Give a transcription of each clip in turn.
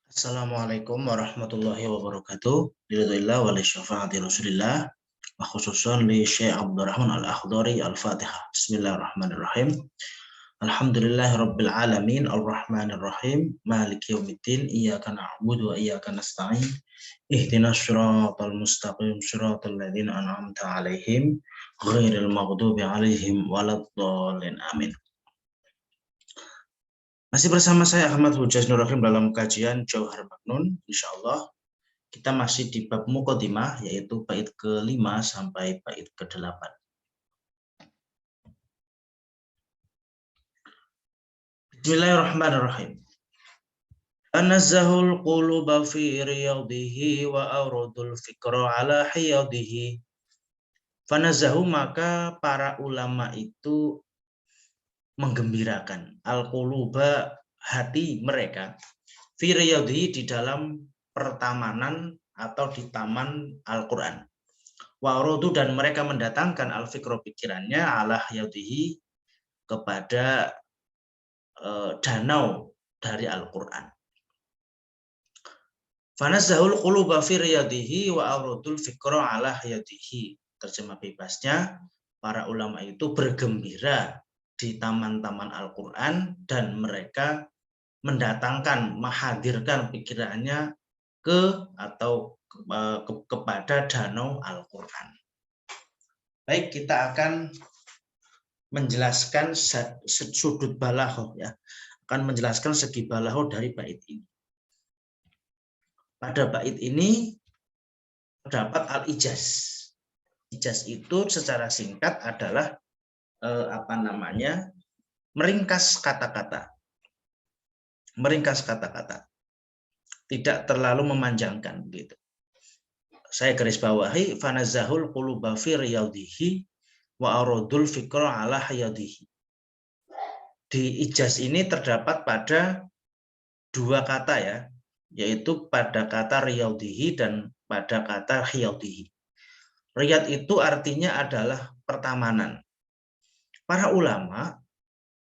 Assalamualaikum warahmatullahi wabarakatuh. Lillahi wa li syafaati Rasulillah wa khususan li Syekh Abdurrahman Al-Akhdari Al-Fatihah. Bismillahirrahmanirrahim. Alhamdulillahi rabbil alamin arrahmanir rahim maliki yaumiddin iyyaka na'budu wa iyyaka nasta'in ihdinas siratal mustaqim siratal ladzina an'amta 'alaihim ghairil maghdubi 'alaihim waladdallin amin. Masih bersama saya Ahmad Hujaz Nur Rahim dalam kajian Jauhar Maknun. Insyaallah kita masih di bab Muqaddimah, yaitu bait ke-5 sampai bait ke-8. Bismillahirrahmanirrahim. Anazzahul quluba fi riyadihi wa auradul fikra ala hiyadihi. Fanazzahu, maka para ulama itu menggembirakan al-quluba, hati mereka, fi riyadihi, di dalam pertamanan atau di taman Al-Quran. Wa'rodu, dan mereka mendatangkan al-fikro, pikirannya, ala yaudihi, kepada danau dari Al-Quran. Fanazzahul quluba fi riyadihi wa auradul fikro ala yaudihi. Terjemah bebasnya, para ulama itu bergembira di taman-taman Al-Quran dan mereka mendatangkan, menghadirkan pikirannya kepada danau Al-Quran. Baik, kita akan menjelaskan sudut balaghah, ya, akan menjelaskan segi balaghah dari bait ini. Pada bait ini terdapat al-ijaz. Ijaz itu secara singkat adalah meringkas kata-kata. Meringkas kata-kata. Tidak terlalu memanjangkan begitu. Saya garis bawahi, fanazzahul quluba fi riyadihi wa auradul fikra ala hayadihi. Di ijaz ini terdapat pada dua kata, ya, yaitu pada kata riyadihi dan pada kata hayadihi. Riyad itu artinya adalah pertamanan. Para ulama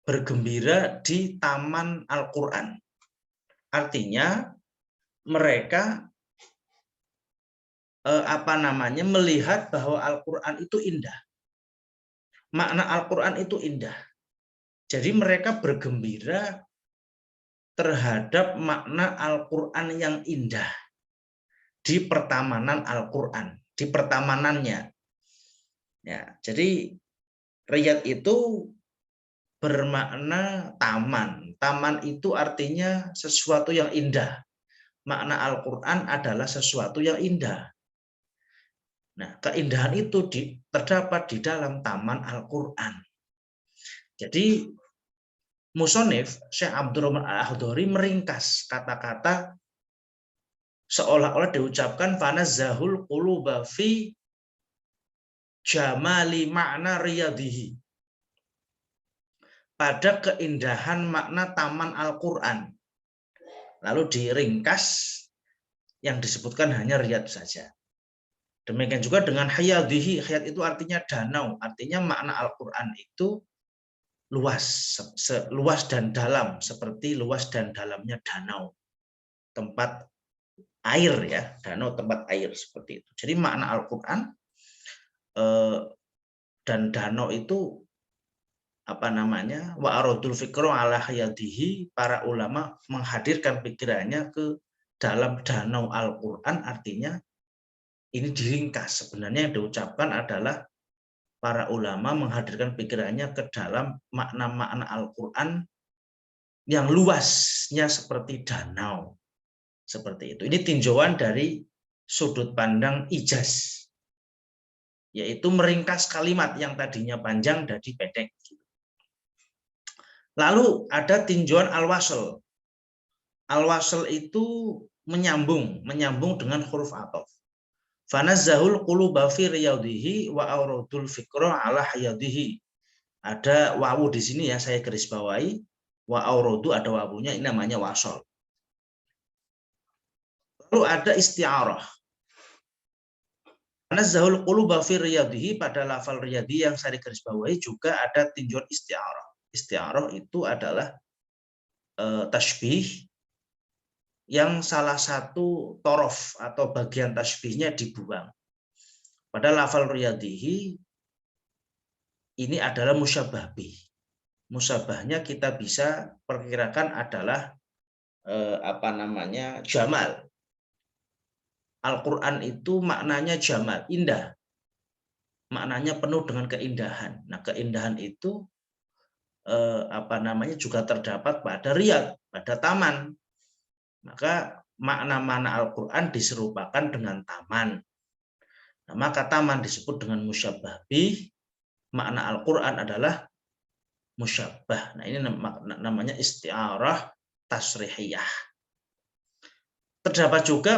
bergembira di taman Al-Quran. Artinya mereka melihat bahwa Al-Quran itu indah. Makna Al-Quran itu indah. Jadi mereka bergembira terhadap makna Al-Quran yang indah di pertamanan Al-Quran, di pertamanannya. Ya, jadi riyad itu bermakna taman. Taman itu artinya sesuatu yang indah. Makna Al-Quran adalah sesuatu yang indah. Nah, keindahan itu terdapat di dalam taman Al-Quran. Jadi musonif Syekh Abdurrahman Al-Akhdari meringkas kata-kata seolah-olah diucapkan fanazzahul quluba fi jamali makna riyadihi, pada keindahan makna taman Al-Quran. Lalu diringkas, yang disebutkan hanya riyad saja. Demikian juga dengan hayadihi. Hayat itu artinya danau, artinya makna Al-Quran itu luas, luas dan dalam, seperti luas dan dalamnya danau, tempat air, ya, danau tempat air, seperti itu. Jadi makna Al-Quran dan danau itu wa aradul fikra ala hayadihi, para ulama menghadirkan pikirannya ke dalam danau Al-Quran. Artinya ini diringkas, sebenarnya yang diucapkan adalah para ulama menghadirkan pikirannya ke dalam makna-makna Al-Quran yang luasnya seperti danau. Seperti itu. Ini tinjauan dari sudut pandang ijaz, yaitu meringkas kalimat yang tadinya panjang jadi pendek. Lalu ada tinjauan al-wasl. Al-wasl itu menyambung dengan huruf athof. Fanazzahul quluba fi riyadihi wa auradul fikra ala hayadihi. Ada wawu di sini, ya, saya garis bawahi. Wa auradu ada wawunya, ini namanya wasol. Lalu ada isti'arah. Fanazzahul quluba fi riyadihi, pada lafal riyadi yang saya garis bawahi juga ada tinjauan isti'arah. Isti'arah itu adalah tasbih yang salah satu torof atau bagian tasbihnya dibuang. Pada lafal riyadihi ini adalah musyabah bih. Musyabahnya kita bisa perkirakan adalah jamal. Al-Quran itu maknanya jamal, indah. Maknanya penuh dengan keindahan. Nah, keindahan itu juga terdapat pada riyad, pada taman. Maka makna-makna Al-Quran diserupakan dengan taman. Nah, maka taman disebut dengan musyabah bih. Makna Al-Quran adalah musyabah. Nah, ini namanya isti'arah tasrihiyah. Terdapat juga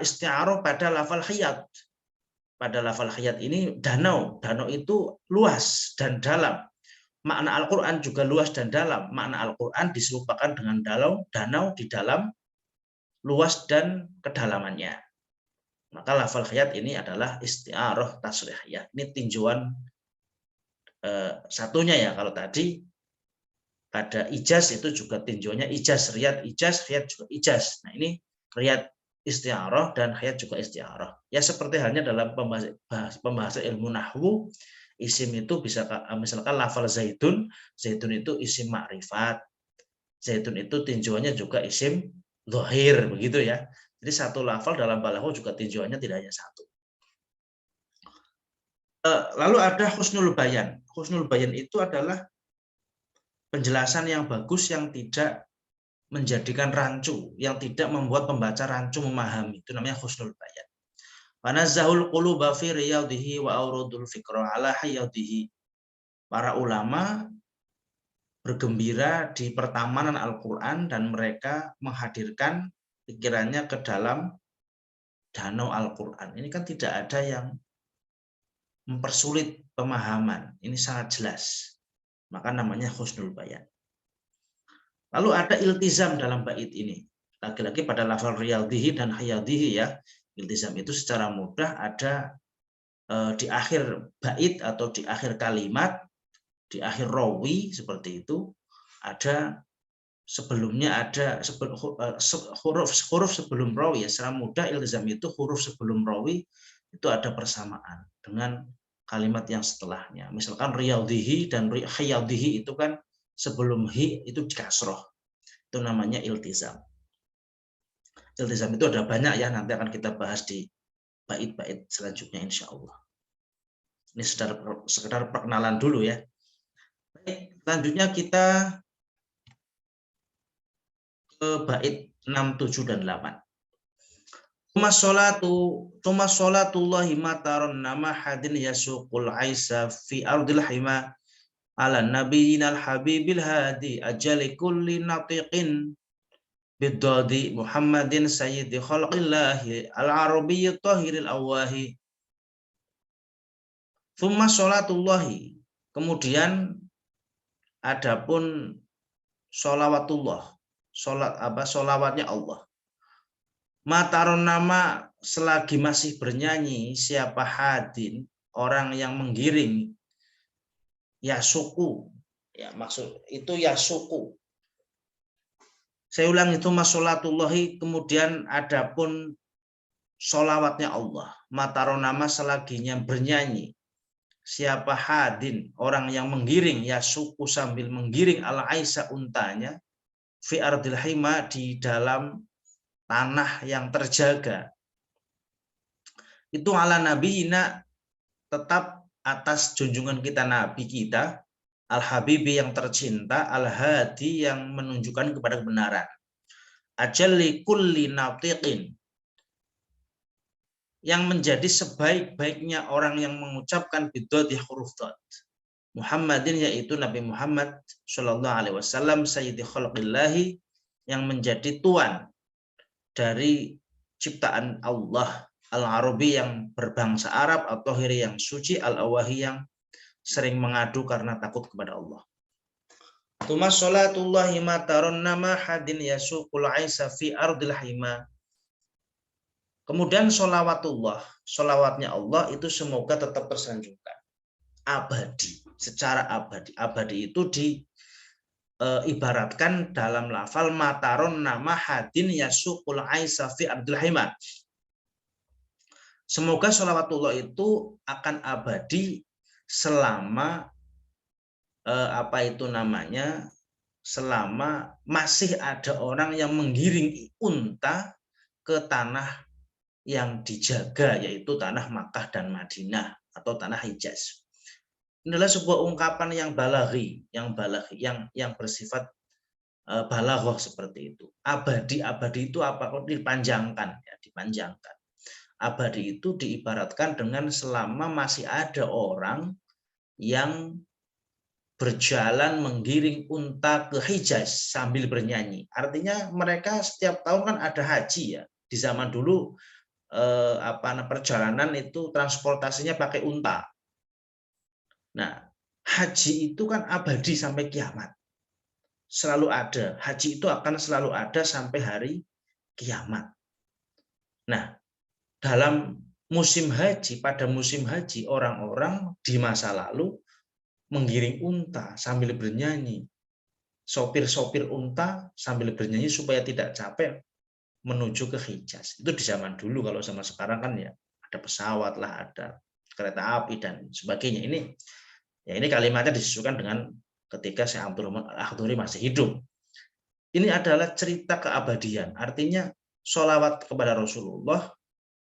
isti'arah pada lafal khiyat. Pada lafal khiyat ini danau. Danau itu luas dan dalam. Makna Al-Quran juga luas dan dalam. Makna Al-Quran diserupakan dengan danau di dalam luas dan kedalamannya. Maka lafal khiyat ini adalah isti'arah tasrihiyah. Ini tinjauan satunya ya. Kalau tadi pada ijaz itu juga tinjauannya ijaz, riyad ijaz, khiyat juga ijaz. Nah, ini riyad isti'arah dan khiyat juga isti'arah. Ya seperti halnya dalam pembahasan ilmu nahwu, isim itu bisa misalkan lafal zaitun, zaitun itu isim ma'rifat. Zaitun itu tinjauannya juga isim dhahir, begitu ya. Jadi satu lafal dalam balagha juga tinjauannya tidak hanya satu. Lalu ada husnul bayan. Husnul bayan itu adalah penjelasan yang bagus yang tidak menjadikan rancu, yang tidak membuat pembaca rancu memahami. Itu namanya husnul bayan. Wanazzahul quluba fi riyadihi wa aurudul fikra ala hayadihi. Para ulama bergembira di pertamanan Al-Quran dan mereka menghadirkan pikirannya ke dalam danau Al-Quran. Ini kan tidak ada yang mempersulit pemahaman. Ini sangat jelas. Maka namanya husnul bayan. Lalu ada iltizam dalam bait ini. Lagi-lagi pada lafal riyadihi dan hayadihi ya. Iltizam itu secara mudah ada di akhir bait atau di akhir kalimat, di akhir rawi seperti itu, ada sebelumnya ada huruf sebelum rawi ya. Secara mudah iltizam itu huruf sebelum rawi itu ada persamaan dengan kalimat yang setelahnya. Misalkan riyadihi dan hayadihi itu kan sebelum hi itu dikasroh. Itu namanya iltizam. Iltizam itu ada banyak ya, nanti akan kita bahas di bait-bait selanjutnya insya Allah. Ini sekedar perkenalan dulu ya. Baik, selanjutnya kita ke bait 6, 7, dan 8. Tuma sholatullahi mataron nama hadin yasuqul aisa fi ardil hima ala nabiyinal habibil hadi ajali kulli natiqin bidadi Muhammadin sayyidi khalqillahi al-arabiyyi tahiril awahi. Tsumma sholatullahi, kemudian adapun sholawatullah, sholawatnya Allah. Mataron nama selagi masih bernyanyi siapa hadin, orang yang menggiring, yasuku, ya maksud itu yasuku. Saya ulang, itu masolatullahi, kemudian adapun sholawatnya Allah. Mataron nama selaginya bernyanyi siapa hadin, orang yang menggiring, yasuku sambil menggiring ala Aisyah untanya, fi ardil hima, di dalam tanah yang terjaga. Itu ala nabiyina, tetap atas junjungan kita nabi kita, al-habibi yang tercinta, al-hadi yang menunjukkan kepada kebenaran, ajalli kulli natiqin, yang menjadi sebaik-baiknya orang yang mengucapkan bidodi huruf dad, Muhammadin, yaitu Nabi Muhammad Shallallahu Alaihi Wasallam, sayyidi khalqillahi, yang menjadi tuan dari ciptaan Allah, al-arabi yang berbangsa Arab, atau hiri yang suci, al-awahi yang sering mengadu karena takut kepada Allah. Tuma sholatullahi mataron nama hadin yasuqul aisa fi ardil hima. Kemudian sholawatullah, sholawatnya Allah itu semoga tetap tersanjungkan, abadi, secara abadi. Abadi itu ibaratkan dalam lafal mataron nama hadin yasukul aisa fi ardil hima. Semoga sholawatullah itu akan abadi selama selama masih ada orang yang menggiring unta ke tanah yang dijaga, yaitu tanah Makkah dan Madinah atau tanah Hijaz. Ini adalah sebuah ungkapan yang balaghi, yang bersifat balaghah seperti itu. Abadi itu apa? Kalau dipanjangkan, ya, dipanjangkan. Abadi itu diibaratkan dengan selama masih ada orang yang berjalan menggiring unta ke Hijaz sambil bernyanyi. Artinya mereka setiap tahun kan ada haji ya. Di zaman dulu perjalanan itu transportasinya pakai unta. Nah, haji itu kan abadi sampai kiamat. Selalu ada. Haji itu akan selalu ada sampai hari kiamat. Nah, dalam musim haji, pada musim haji, orang-orang di masa lalu menggiring unta sambil bernyanyi. Sopir-sopir unta sambil bernyanyi supaya tidak capek menuju ke Hijaz. Itu di zaman dulu. Kalau sama sekarang kan ya ada pesawat lah, ada kereta api dan sebagainya. Ini kalimatnya disesuaikan dengan ketika Syekh Abdul Rahman Al-Akhdari masih hidup. Ini adalah cerita keabadian. Artinya sholawat kepada Rasulullah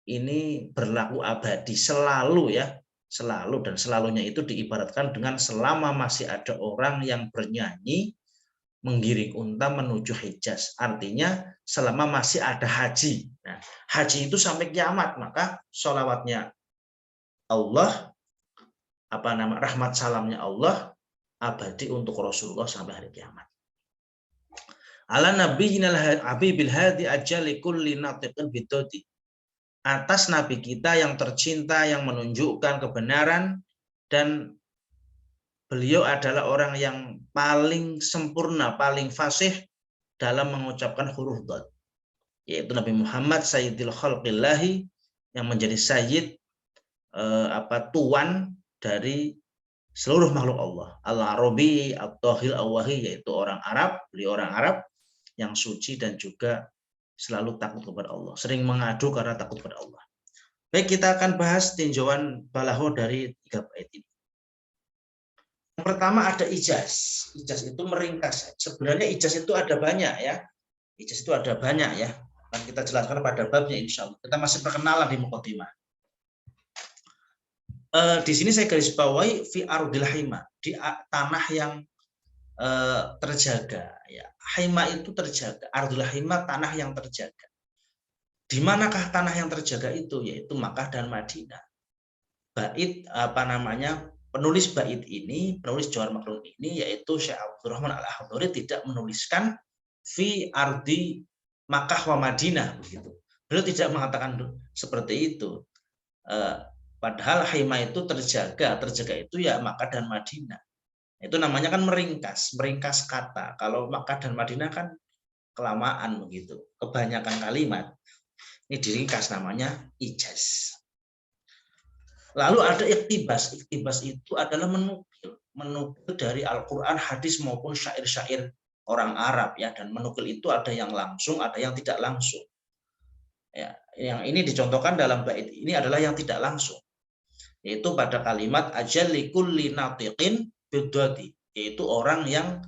ini berlaku abadi selalu ya. Selalu, dan selalunya itu diibaratkan dengan selama masih ada orang yang bernyanyi menggiring unta menuju Hijaz. Artinya selama masih ada haji. Nah, haji itu sampai kiamat, maka sholawatnya Allah, rahmat salamnya Allah abadi untuk Rasulullah sampai hari kiamat. Ala nabiyyina habibil hadi ajali kulli natiqin bidodi. Atas nabi kita yang tercinta, yang menunjukkan kebenaran, dan beliau adalah orang yang paling sempurna, paling fasih dalam mengucapkan huruf dad, yaitu Nabi Muhammad Sayyidil Khalqillahi, yang menjadi sayyid, tuan dari seluruh makhluk Allah. Al-Arabi At-Tahil Awahi, yaitu orang Arab, beliau orang Arab yang suci dan juga selalu takut kepada Allah, sering mengadu karena takut kepada Allah. Baik, kita akan bahas tinjauan balaghah dari 3 bait ini. Yang pertama ada ijaz. Ijaz itu meringkas. Sebenarnya ijaz itu ada banyak ya. Ijaz itu ada banyak ya. Akan kita jelaskan pada babnya insya Allah. Kita masih perkenalan di muqaddimah. Di sini saya garis bawahi fi ardil hima, di tanah yang terjaga ya. Hima itu terjaga, ardul hima tanah yang terjaga. Di manakah tanah yang terjaga itu? Yaitu Makkah dan Madinah. Bait penulis bait ini, penulis Jawahir Maknun ini, yaitu Syekh Abdul Rahman Al-Akhdari, tidak menuliskan fi ardi Makkah wa Madinah begitu. Beliau tidak mengatakan seperti itu. Padahal hima itu terjaga itu ya Makkah dan Madinah. Itu namanya kan meringkas kata. Kalau Makkah dan Madinah kan kelamaan begitu, kebanyakan kalimat. Ini diringkas, namanya ijaz. Lalu ada iktibas. Iktibas itu adalah menukil dari Al-Quran, hadis maupun syair-syair orang Arab ya. Dan menukil itu ada yang langsung, ada yang tidak langsung. Ya, yang ini dicontohkan dalam bait ini adalah yang tidak langsung, yaitu pada kalimat ajal likulli natiqin bidodi, yaitu orang yang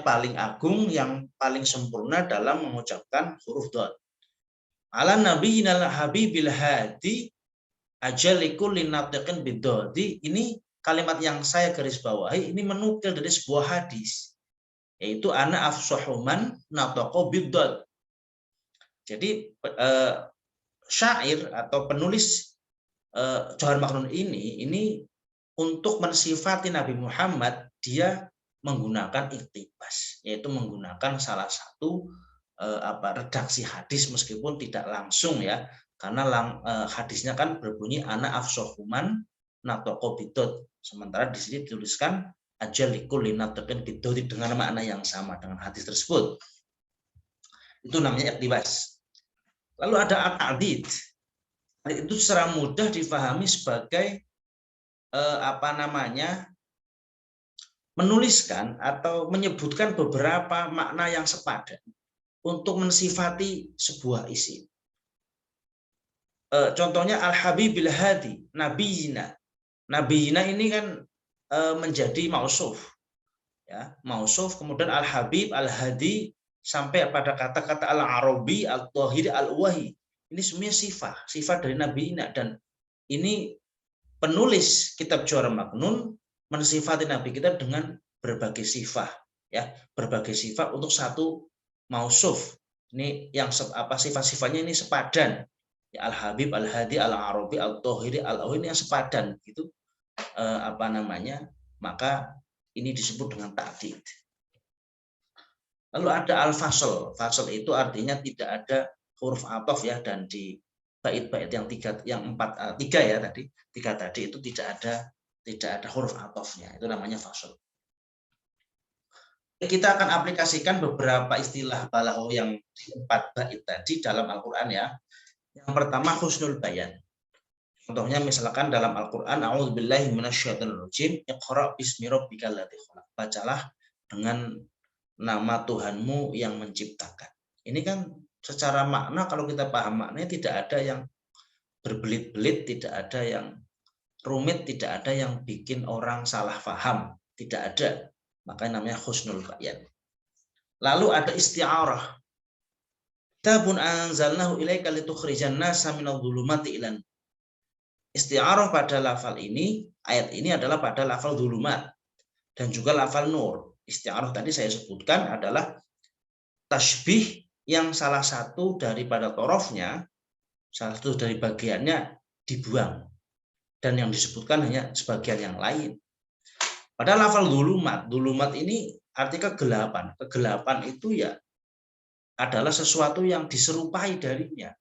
paling agung, yang paling sempurna dalam mengucapkan huruf dad. Ala nabiyina habibil hadi ajal likulli natiqin bidodi. Ini kalimat yang saya garis bawahi, ini menukil dari sebuah hadis, yaitu ana afsahuman nataqa bidad. Jadi syair atau penulis Jawahir Maknun ini untuk mensifati Nabi Muhammad, dia menggunakan iktibas, yaitu menggunakan salah satu redaksi hadis meskipun tidak langsung ya, karena hadisnya kan berbunyi ana afsahuman nataqa bidad, sementara di sini dituliskan ajal likulli natiqin bidad dengan makna yang sama dengan hadis tersebut. Itu namanya iktibas. Lalu ada at-ta'did. Itu secara mudah difahami sebagai menuliskan atau menyebutkan beberapa makna yang sepadan untuk mensifati sebuah isim. Contohnya Al-Habibil Hadi, Nabiyina. Nabiyina ini kan menjadi mausuf, ya, mausuf, kemudian Al-Habib, Al-Hadi, sampai pada kata-kata Al-Arabi, Al-Tahiri, Al-Wahi. Ini semuanya sifat dari Nabiyina, dan ini penulis kitab Jawahirul Maknun mensifati Nabi kita dengan berbagai sifat, ya, berbagai sifat untuk satu mausuf. Ini yang sifat-sifatnya ini sepadan. Ya, Al-Habib, Al-Hadi, Al-Arabi, Al-Tahiri, Al-Wahi, ini yang sepadan gitu. Maka ini disebut dengan ta'did. Lalu ada al-fasl. Fasl itu artinya tidak ada huruf athof, ya, dan di bait-bait yang tiga tadi itu tidak ada huruf athofnya. Itu namanya fasl. Kita akan aplikasikan beberapa istilah balaghah yang di 4 bait tadi dalam Al-Qur'an, ya. Yang pertama husnul bayan. Contohnya misalkan dalam Al-Qur'an, a'udzubillahi minasyaitonirrajim, iqra bismi rabbikal ladzi khalaq. Bacalah dengan nama Tuhanmu yang menciptakan. Ini kan secara makna kalau kita paham maknanya tidak ada yang berbelit-belit, tidak ada yang rumit, tidak ada yang bikin orang salah paham, tidak ada. Makanya namanya husnul bayan. Lalu ada isti'arah. Kitabun anzalnahu ilaika litukhrijan nasa minadh dhulumati ilan. Isti'arah pada lafal ini, ayat ini adalah pada lafal dhulumat dan juga lafal nur. Isti'arah tadi saya sebutkan adalah tasbih yang salah satu daripada torofnya, salah satu dari bagiannya dibuang, dan yang disebutkan hanya sebagian yang lain. Pada lafal dhulumat ini arti kegelapan. Kegelapan itu ya adalah sesuatu yang diserupai darinya.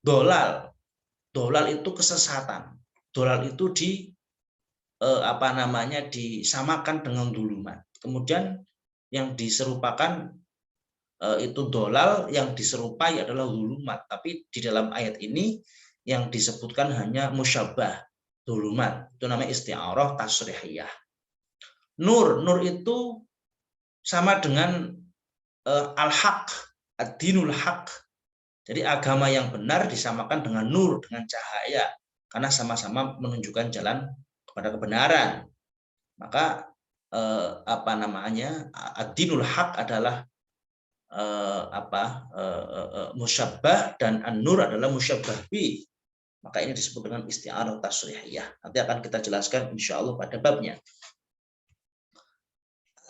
Dolal itu kesesatan. Dolal itu disamakan dengan dhulumat. Kemudian yang diserupakan itu dolal, yang diserupai adalah dhulumat. Tapi di dalam ayat ini yang disebutkan hanya musyabbah, dhulumat. Itu namanya isti'arah tasrihiyah. Nur itu sama dengan al-haq, ad-dinul haq. Jadi agama yang benar disamakan dengan nur, dengan cahaya, karena sama-sama menunjukkan jalan kepada kebenaran. Maka ad-dinul haq adalah musyabbah, dan an-nur adalah musyabbah bi. Maka ini disebut dengan isti'arah tasrihiyah. Nanti akan kita jelaskan insyaallah pada babnya.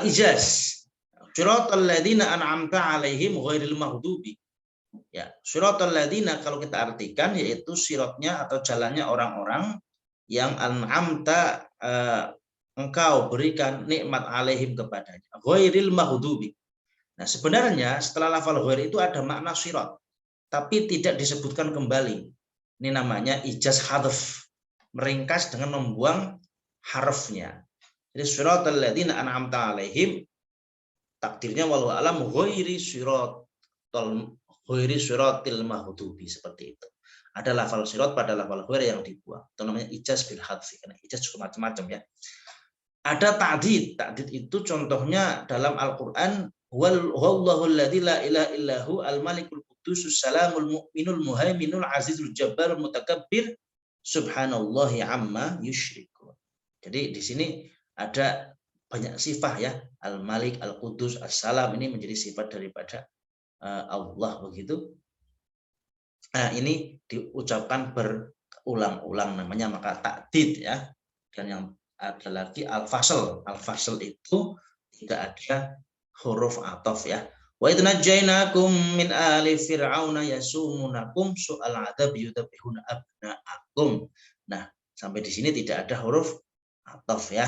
Ijaz. Siratal ladzina an'amta 'alaihim ghairil maghdubi. Ya, siratal ladzina kalau kita artikan yaitu siratnya atau jalannya orang-orang yang an'amta engkau berikan nikmat 'alaihim kepadanya. Ghairil maghdubi. Nah, sebenarnya setelah lafal ghair itu ada makna sirat, tapi tidak disebutkan kembali. Ini namanya ijaz hadf, meringkas dengan membuang harfnya. Jadi siratal ladzina an'amta 'alaihim, takdirnya wallahu alam ghairi siratil maghdubi, seperti itu. Ada lafal sirat pada lafal ghair yang dibuang. Itu namanya ijaz bil hadfi, karena ijaz juga macam-macam, ya. Ada ta'did. Ta'did itu contohnya dalam Al-Qur'an, wallahu alladzi la ilaha illahu al-malikul qudusus salamul mu'minul muhaiminul azizul jabbarul mutakabbir subhanallahi amma yusyrikun. Jadi di sini ada banyak sifat, ya. Al-Malik, Al-Qudus, As-Salam, ini menjadi sifat daripada Allah, begitu. Nah, ini diucapkan berulang-ulang, namanya maka ta'did, ya. Dan yang ada lagi al-fasl. Al-fasl itu tidak ada huruf athof, ya. Wa idnajainakum min ali fir'auna yasumunakum su'al adzab yudabihuna abna'akum. Nah, sampai di sini tidak ada huruf athof, ya.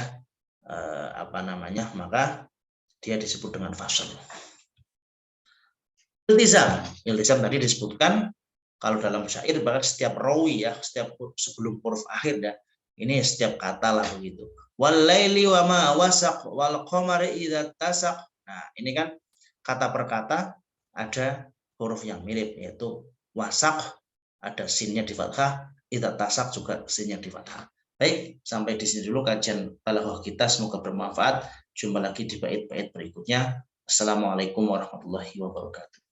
Maka dia disebut dengan fasl. Iltizam tadi disebutkan kalau dalam syair bahkan setiap rawi, ya, setiap sebelum huruf akhir, ya. Ini setiap kata lah begitu. Wal laili wa ma wasaq wal qamari idza tasaq. Nah, ini kan kata per kata ada huruf yang mirip, yaitu wasaq ada sinnya di fathah, idza tasaq juga sinnya di fathah. Baik, sampai di sini dulu kajian balaghah kita, semoga bermanfaat. Jumpa lagi di bait-bait berikutnya. Assalamualaikum warahmatullahi wabarakatuh.